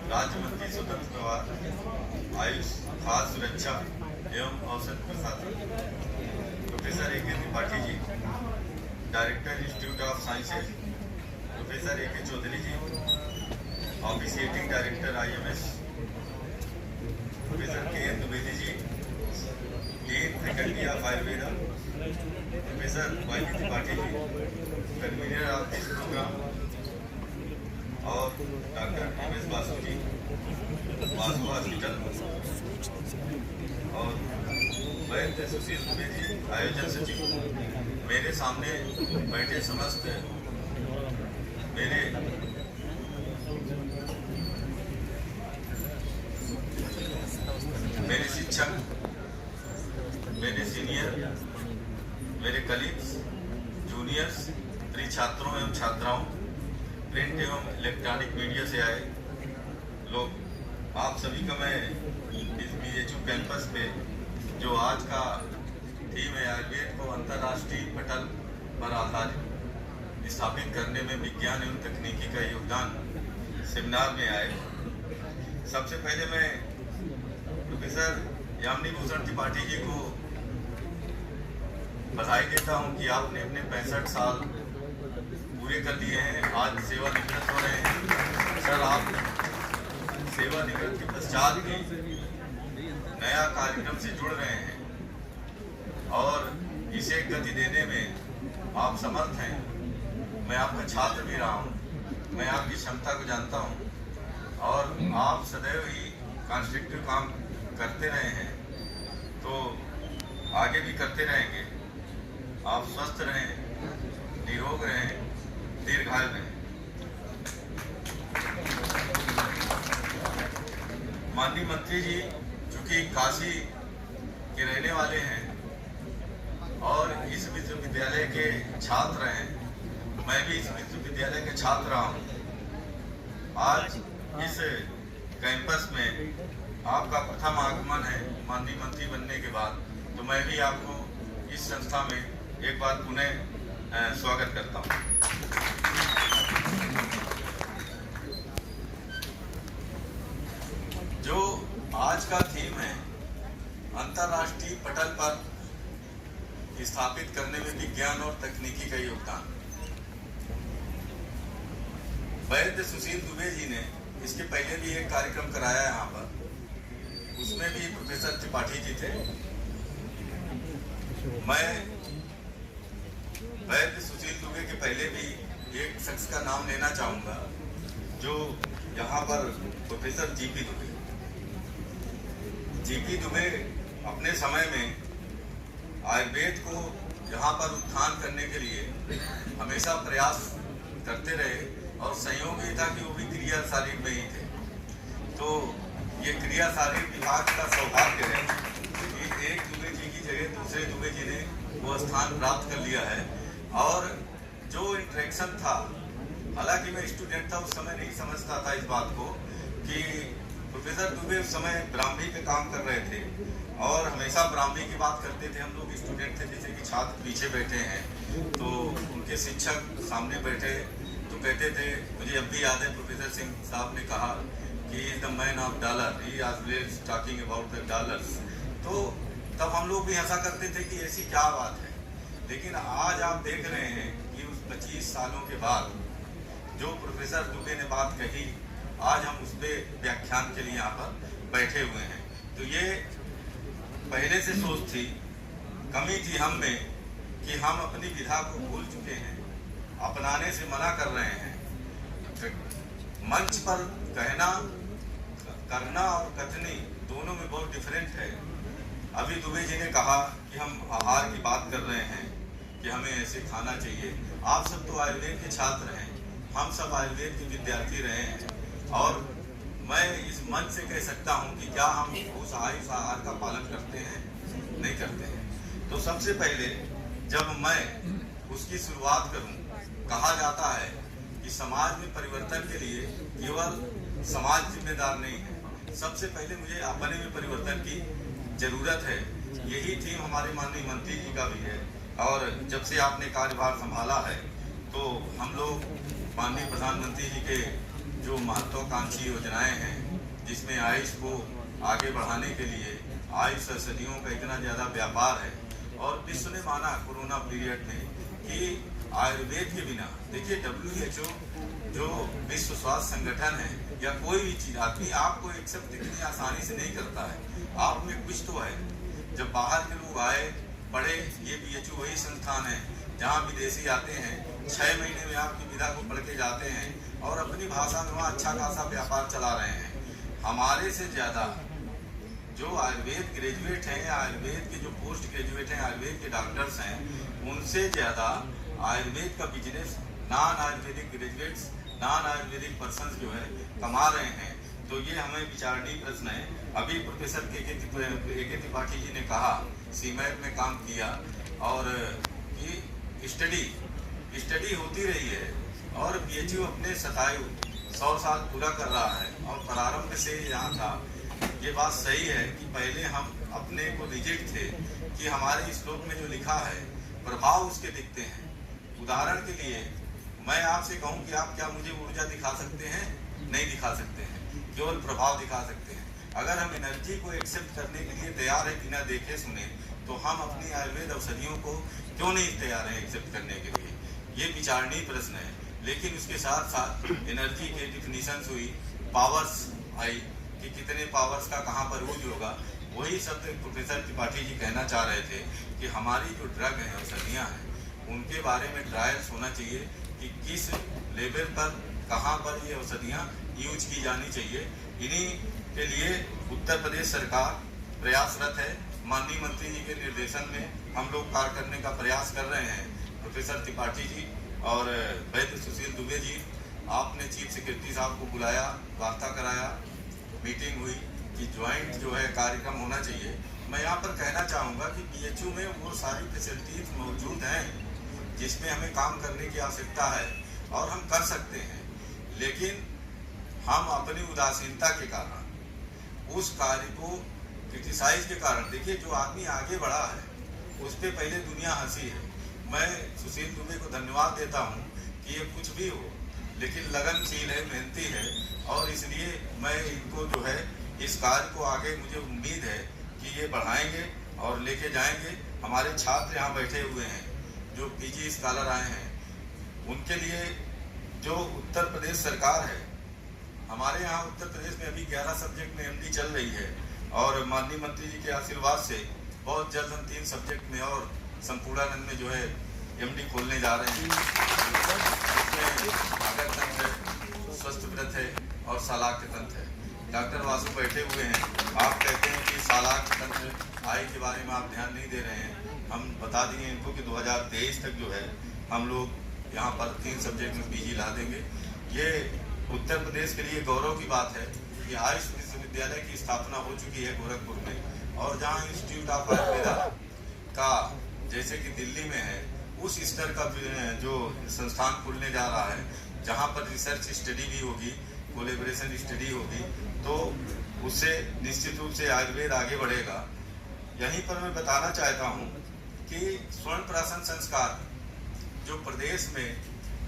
राज्य मंत्री स्वतंत्र प्रभार, आयुष, खाद्य सुरक्षा एवं औषध प्रशासन professor A K Tripathi ji, director institute of sciences professor A K Chaudhary ji, officiating director IMS professor K N Dwivedi ji, dean faculty of Ayurveda professor Y K Tripathi ji, convener of this program और doctor MS Basu ji, Basu hospital और वैद्य सुशील दुबे जी, आयोजन सचिव, मेरे सामने बैठे समस्त मेरे शिक्षक, मेरे सीनियर, मेरे कलीग्स, जूनियर्स, प्रिय छात्रों एवं छात्राओं, प्रिंट एवं इलेक्ट्रॉनिक मीडिया से आए लोग, आप सभी का मैं इस BHU कैंपस पे जो आज का थीम है आयुर्वेद को अंतर्राष्ट्रीय पटल पर आधारित स्थापित करने में विज्ञान एवं तकनीकी का योगदान सेमिनार में आए। सबसे पहले मैं प्रोफेसर यामिनी भूषण त्रिपाठी जी को बधाई देता हूं कि आपने अपने 65 साल पूरे कर लिए हैं, आज सेवानिवृत्त हो रहे हैं। सर, आप सेवानिवृत्त के पश्चात भी नया कार्यक्रम से जुड़ रहे हैं और इसे गति देने में आप समर्थ हैं। मैं आपका छात्र भी रहा हूँ, मैं आपकी क्षमता को जानता हूँ और आप सदैव ही कंस्ट्रक्टिव काम करते रहे हैं, तो आगे भी करते रहेंगे। आप स्वस्थ रहें, निरोग रहें, दीर्घायु रहें। माननीय मंत्री जी चूंकि काशी के रहने वाले हैं और इस विश्वविद्यालय के छात्र हैं, मैं भी इस विश्वविद्यालय के छात्र रहा हूँ। आज इस कैंपस में आपका प्रथम आगमन है माननीय मंत्री बनने के बाद, तो मैं भी आपको इस संस्था में एक बार पुनः स्वागत करता हूँ। जो आज का थीम है अंतर्राष्ट्रीय पटल पर स्थापित करने में विज्ञान और तकनीकी का योगदान, वैद्य सुशील दुबे जी ने इसके पहले भी एक कार्यक्रम कराया यहाँ पर, उसमें भी प्रोफेसर त्रिपाठी जी थे। मैं वैद्य सुशील दुबे के पहले भी एक शख्स का नाम लेना चाहूँगा जो यहाँ पर professor GP Dubey. GP Dubey अपने समय में आयुर्वेद को यहाँ पर उत्थान करने के लिए हमेशा प्रयास करते रहे और संयोग ये था कि वो भी क्रिया शारीर में ही थे। तो ये क्रिया शारीर विभाग का सौभाग्य है कि एक दुबे जी की जगह दूसरे दुबे जी ने वो स्थान प्राप्त कर लिया है। और जो इंटरेक्शन था, हालांकि मैं स्टूडेंट था उस समय, नहीं समझता था इस बात को कि प्रोफेसर दुबे उस समय ब्राह्मी पे काम कर रहे थे और हमेशा ब्राह्मी की बात करते थे। हम लोग स्टूडेंट थे, जैसे कि छात्र पीछे बैठे हैं तो उनके शिक्षक सामने बैठे तो कहते थे, मुझे अब भी याद है प्रोफेसर सिंह साहब ने कहा कि is the man of dollar, he always talking about the dollars. तो तब हम लोग भी ऐसा करते थे कि ऐसी क्या बात है। लेकिन आज आप देख रहे हैं कि उस 25 सालों के बाद जो प्रोफेसर दुबे ने बात कही, आज हम उस पर व्याख्यान के लिए यहाँ पर बैठे हुए हैं। तो ये पहले से सोच थी, कमी थी हम में कि हम अपनी विधा को भूल चुके हैं, अपनाने से मना कर रहे हैं। मंच पर कहना, करना और कथनी दोनों में बहुत डिफरेंट है। अभी दुबे जी ने कहा कि हम आहार की बात कर रहे हैं कि हमें ऐसे खाना चाहिए। आप सब तो आयुर्वेद के छात्र हैं, हम सब आयुर्वेद के विद्यार्थी रहे हैं और मैं इस मंच से कह सकता हूं कि क्या हम उस आहार का पालन करते हैं? नहीं करते हैं। तो सबसे पहले जब मैं उसकी शुरुआत करूं, कहा जाता है कि समाज में परिवर्तन के लिए केवल समाज जिम्मेदार नहीं है, सबसे पहले मुझे अपने में परिवर्तन की जरूरत है। यही थीम हमारे माननीय मंत्री जी का भी है और जब से आपने कार्यभार संभाला है तो हम लोग माननीय प्रधानमंत्री जी के जो महत्वाकांक्षी योजनाएं हैं, जिसमें आयुष को आगे बढ़ाने के लिए आयुष औषधियों का इतना ज़्यादा व्यापार है, और विश्व ने माना कोरोना पीरियड में कि आयुर्वेद के बिना, देखिए WHO जो विश्व स्वास्थ्य संगठन है या कोई भी चीज़ आदमी आपको एक्सेप्ट इतनी आसानी से नहीं करता है। आप में कुछ तो है। जब बाहर के लोग आए पढ़े, ये WHO वही संस्थान है जहाँ विदेशी आते हैं, 6 महीने में आपकी विधा को पढ़ के जाते हैं और अपनी भाषा में वहाँ अच्छा खासा व्यापार चला रहे हैं। हमारे से ज़्यादा जो आयुर्वेद ग्रेजुएट हैं, आयुर्वेद के जो पोस्ट ग्रेजुएट हैं, आयुर्वेद के डॉक्टर्स हैं, उनसे ज़्यादा आयुर्वेद का business non Ayurvedic graduates, non Ayurvedic person जो है कमा रहे हैं। तो ये हमें विचारणीय प्रश्न है। अभी प्रोफेसर के त्रिपाठी जी ने कहा सीमेट में काम किया और कि स्टडी होती रही है और PHU अपने 100 साल पूरा कर रहा है और प्रारंभ से यहाँ था। ये बात सही है कि पहले हम अपने को रिजिड थे कि हमारे श्लोक में जो लिखा है प्रभाव उसके दिखते हैं। उदाहरण के लिए मैं आपसे कहूं कि आप क्या मुझे ऊर्जा दिखा सकते हैं? नहीं दिखा सकते हैं, केवल प्रभाव दिखा सकते हैं। अगर हम एनर्जी को एक्सेप्ट करने के लिए तैयार है बिना देखे सुने, तो हम अपनी आयुर्वेद औषधियों को क्यों नहीं तैयार हैं एक्सेप्ट करने के लिए? ये विचारणीय प्रश्न है। लेकिन उसके साथ साथ एनर्जी के डिफिनीशंस हुई, पावर्स आई कि कितने पावर्स का कहाँ पर यूज होगा। वही शब्द प्रोफेसर त्रिपाठी जी कहना चाह रहे थे कि हमारी जो ड्रग हैं, औषधियाँ हैं, उनके बारे में ट्रायल्स होना चाहिए कि किस लेवल पर कहाँ पर ये औषधियाँ यूज की जानी चाहिए। इन्हीं के लिए उत्तर प्रदेश सरकार प्रयासरत है। माननीय मंत्री जी के निर्देशन में हम लोग कार्य करने का प्रयास कर रहे हैं। प्रोफेसर त्रिपाठी जी और वैद्य सुशील दुबे जी, आपने चीफ सेक्रेटरी साहब को बुलाया, वार्ता कराया, मीटिंग हुई कि ज्वाइंट जो है कार्यक्रम होना चाहिए। मैं यहाँ पर कहना चाहूँगा कि PHU में वो सारी फैसिलिटीज मौजूद हैं जिसमें हमें काम करने की आवश्यकता है और हम कर सकते हैं। लेकिन हम अपनी उदासीनता के कारण, उस कार्य को क्रिटिसाइज के कारण, देखिए जो आदमी आगे बढ़ा है उस पर पहले दुनिया हंसी है। मैं सुशील दुबे को धन्यवाद देता हूँ कि ये कुछ भी हो लेकिन लगनशील है, मेहनती है, और इसलिए मैं इनको जो है इस कार्य को आगे मुझे उम्मीद है कि ये बढ़ाएंगे और लेके जाएंगे। हमारे छात्र यहाँ बैठे हुए हैं जो PG स्कॉलर आए हैं, उनके लिए जो उत्तर प्रदेश सरकार है, हमारे यहाँ उत्तर प्रदेश में अभी 11 सब्जेक्ट में MD चल रही है और माननीय मंत्री जी के आशीर्वाद से बहुत जल्द हम 3 सब्जेक्ट में और संपूर्णानंद में जो है MD खोलने जा रहे हैं। आगर तंत्र है, स्वस्थ व्रत है और सालाक तंत्र है। डॉक्टर वासु बैठे हुए हैं, आप कहते हैं कि सालाक तंत्र आय के बारे में आप ध्यान नहीं दे रहे हैं। हम बता दिए इनको कि 2023 तक जो है हम लोग यहाँ पर 3 सब्जेक्ट में PG ला देंगे। ये उत्तर प्रदेश के लिए गौरव की बात है कि आयुष विश्वविद्यालय की स्थापना हो चुकी है गोरखपुर में, और जहाँ इंस्टीट्यूट ऑफ आयुर्वेदा का जैसे कि दिल्ली में है, उस स्तर का जो संस्थान खुलने जा रहा है, जहाँ पर रिसर्च स्टडी भी होगी, कोलैबोरेशन स्टडी होगी, तो उससे निश्चित रूप से आयुर्वेद आगे बढ़ेगा। यहीं पर मैं बताना चाहता हूँ कि स्वर्ण प्राशन संस्कार जो प्रदेश में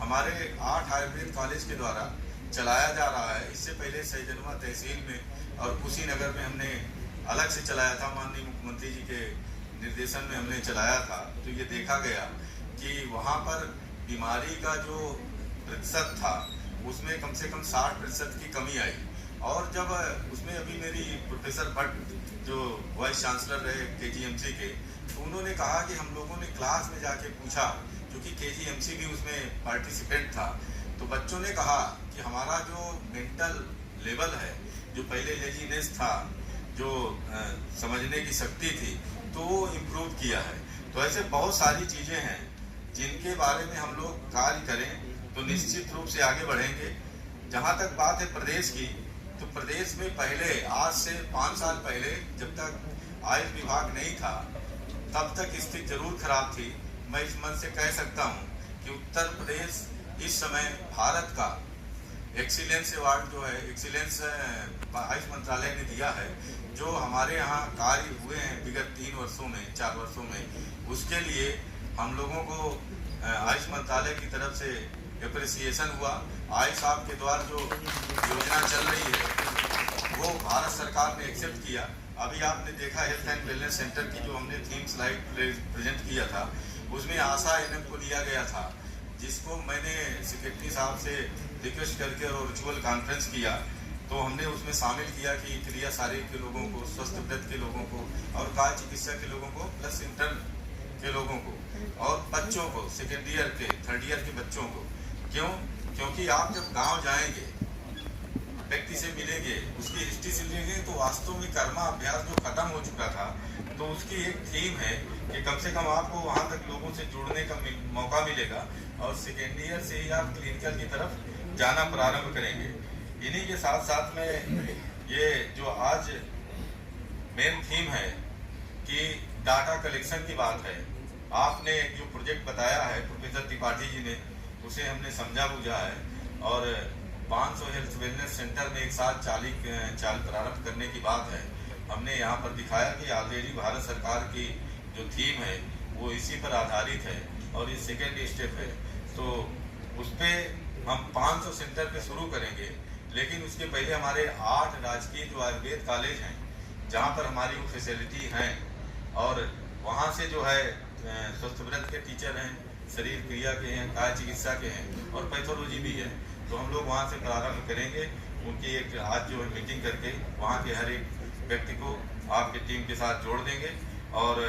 हमारे 8 आयुर्वेद कॉलेज के द्वारा चलाया जा रहा है, इससे पहले सैजनवा तहसील में और कुशीनगर में हमने अलग से चलाया था, माननीय मुख्यमंत्री जी के निर्देशन में हमने चलाया था। तो ये देखा गया कि वहाँ पर बीमारी का जो प्रतिशत था उसमें कम से कम 60% की कमी आई। और जब उसमें अभी मेरी प्रोफेसर भट्ट जो वाइस चांसलर रहे KGMC के, तो उन्होंने कहा कि हम लोगों ने क्लास में जाके पूछा, क्योंकि KGMC भी उसमें पार्टिसिपेंट था, तो बच्चों ने कहा कि हमारा जो मेंटल लेवल है, जो पहले लेजीनेस था, जो समझने की शक्ति थी, तो वो इम्प्रूव किया है। तो ऐसे बहुत सारी चीज़ें हैं जिनके बारे में हम लोग कार्य करें तो निश्चित रूप से आगे बढ़ेंगे। जहाँ तक बात है प्रदेश की, तो प्रदेश में पहले, आज से 5 साल पहले, जब तक आयुष विभाग नहीं था, तब तक स्थिति जरूर खराब थी। मैं इस मन से कह सकता हूँ कि उत्तर प्रदेश इस समय भारत का एक्सीलेंस अवार्ड जो है, एक्सीलेंस आयुष मंत्रालय ने दिया है, जो हमारे यहाँ कार्य हुए हैं विगत 3 वर्षों में, 4 वर्षों में, उसके लिए हम लोगों को आयुष मंत्रालय की तरफ से एप्रिसिएशन हुआ। आयुष आपके द्वारा जो योजना चल रही है वो भारत सरकार ने एक्सेप्ट किया। अभी आपने देखा हेल्थ एंड वेलनेस सेंटर की जो हमने थीम स्लाइड प्रेजेंट किया था, उसमें आशा एनएम को लिया गया था, जिसको मैंने सेक्रेटरी साहब से रिक्वेस्ट करके और वर्चुअल कॉन्फ्रेंस किया, तो हमने उसमें शामिल किया कि क्रिया शारीरिक के लोगों को, स्वस्थ व्रत के लोगों को और काय चिकित्सा के लोगों को, प्लस इंटर्न के लोगों को और बच्चों को, सेकेंड ईयर के, थर्ड ईयर के बच्चों को। क्योंकि आप जब गांव जाएंगे, व्यक्ति से मिलेंगे, उसकी हिस्ट्री से मिलेंगे, तो वास्तव में कर्मा अभ्यास जो खत्म हो चुका था, तो उसकी एक थीम है कि कम से कम आपको वहां तक लोगों से जुड़ने का मौका मिलेगा और सेकेंड ईयर से ही आप क्लिनिकल की तरफ जाना प्रारंभ करेंगे। इन्हीं के साथ साथ में ये जो आज मेन थीम है कि डाटा कलेक्शन की बात है। आपने जो प्रोजेक्ट बताया है प्रोफेसर त्रिपाठी जी ने, उसे हमने समझा बुझा है और 500 हेल्थ वेलनेस सेंटर में एक साथ चाल प्रारंभ करने की बात है। हमने यहाँ पर दिखाया कि ऑलरेडी भारत सरकार की जो थीम है वो इसी पर आधारित है और ये सेकेंड स्टेप है। तो उस पर हम 500 सेंटर पे शुरू करेंगे, लेकिन उसके पहले हमारे 8 राजकीय जो आयुर्वेद कॉलेज हैं, जहाँ पर हमारी वो फैसिलिटी हैं और वहाँ से जो है स्वस्थ व्रत के टीचर हैं, शरीर क्रिया के हैं, काय चिकित्सा के हैं और पैथोलॉजी भी है। तो हम लोग वहाँ से प्रारंभ करेंगे। उनकी एक आज जो है मीटिंग करके वहाँ के हर एक व्यक्ति को आपकी टीम के साथ जोड़ देंगे और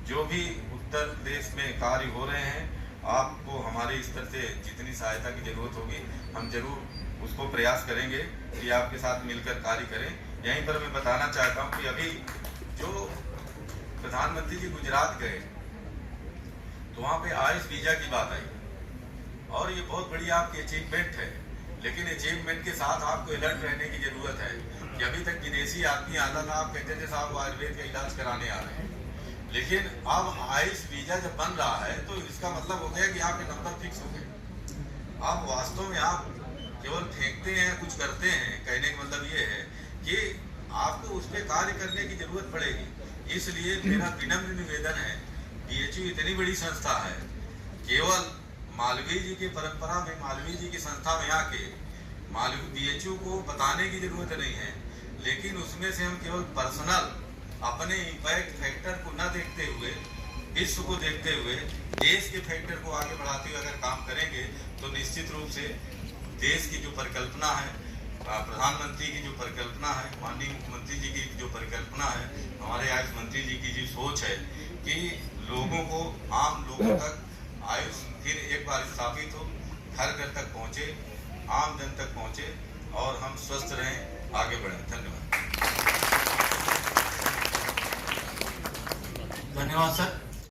जो भी उत्तर प्रदेश में कार्य हो रहे हैं, आपको हमारे स्तर से जितनी सहायता की जरूरत होगी हम जरूर उसको प्रयास करेंगे कि आपके साथ मिलकर कार्य करें। यहीं पर मैं बताना चाहता हूँ कि अभी जो प्रधानमंत्री जी गुजरात गए तो वहाँ पे आयुष वीजा की बात आई और ये बहुत बड़ी आपकी अचीवमेंट है, लेकिन अचीवमेंट के साथ आपको अलर्ट रहने की जरूरत है कि अभी तक विदेशी आदमी आता था, आप कहते थे साहब आयुर्वेद का इलाज कराने आ रहे हैं, लेकिन अब आयुष वीजा जब बन रहा है तो इसका मतलब हो गया कि आपके नंबर फिक्स हो गए। आप वास्तव में आप केवल फेंकते हैं, कुछ करते हैं, कहने का मतलब ये है कि आपको उस पर कार्य करने की जरूरत पड़ेगी। इसलिए मेरा विनम्र निवेदन है, बीएचयू इतनी बड़ी संस्था है, केवल मालवीय जी की परंपरा में, मालवीय जी की संस्था में आके मालवीय बीएचयू को बताने की जरूरत नहीं है, लेकिन उसमें से हम केवल पर्सनल अपने इम्पैक्ट फैक्टर को न देखते हुए, विश्व को देखते हुए, देश के फैक्टर को आगे बढ़ाते हुए अगर काम करेंगे तो निश्चित रूप से देश की जो परिकल्पना है, प्रधानमंत्री की जो परिकल्पना है, माननीय मुख्यमंत्री जी की जो परिकल्पना है, हमारे आयुष मंत्री जी की जो सोच है कि लोगों को, आम लोगों तक आयुष फिर एक बार स्थापित हो, घर घर तक पहुंचे, आम जन तक पहुंचे और हम स्वस्थ रहें, आगे बढ़ें। धन्यवाद। धन्यवाद सर।